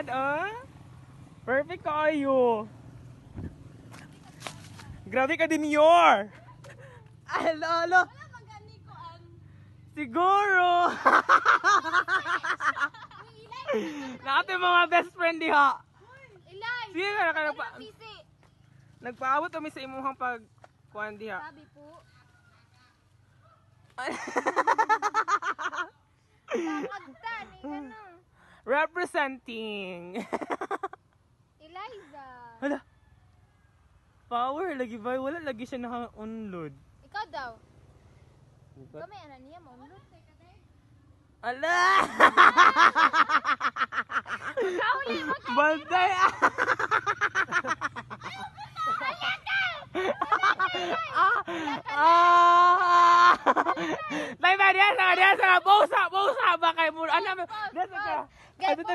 God, ah. Perfect kayo. Grabe ka din, Yor. Ay, lolo. Wala magani ko ang Siguro. Natin mga best friend diha. Ilay. Sige ka na Pisi. nagpaabot kami sa imuhang pag kuan diha. Sabi po. Pagtan, ano? Representing. Eliza. Hala. Power lagi ba? Wala lagi siya naka-unload. Ikaw daw. Kami ana niya mo. Ala! Kauli mo. Balday! Tay ba diyan sa bosa ba kay mo? Ano? Dito ka. Gay, Dito.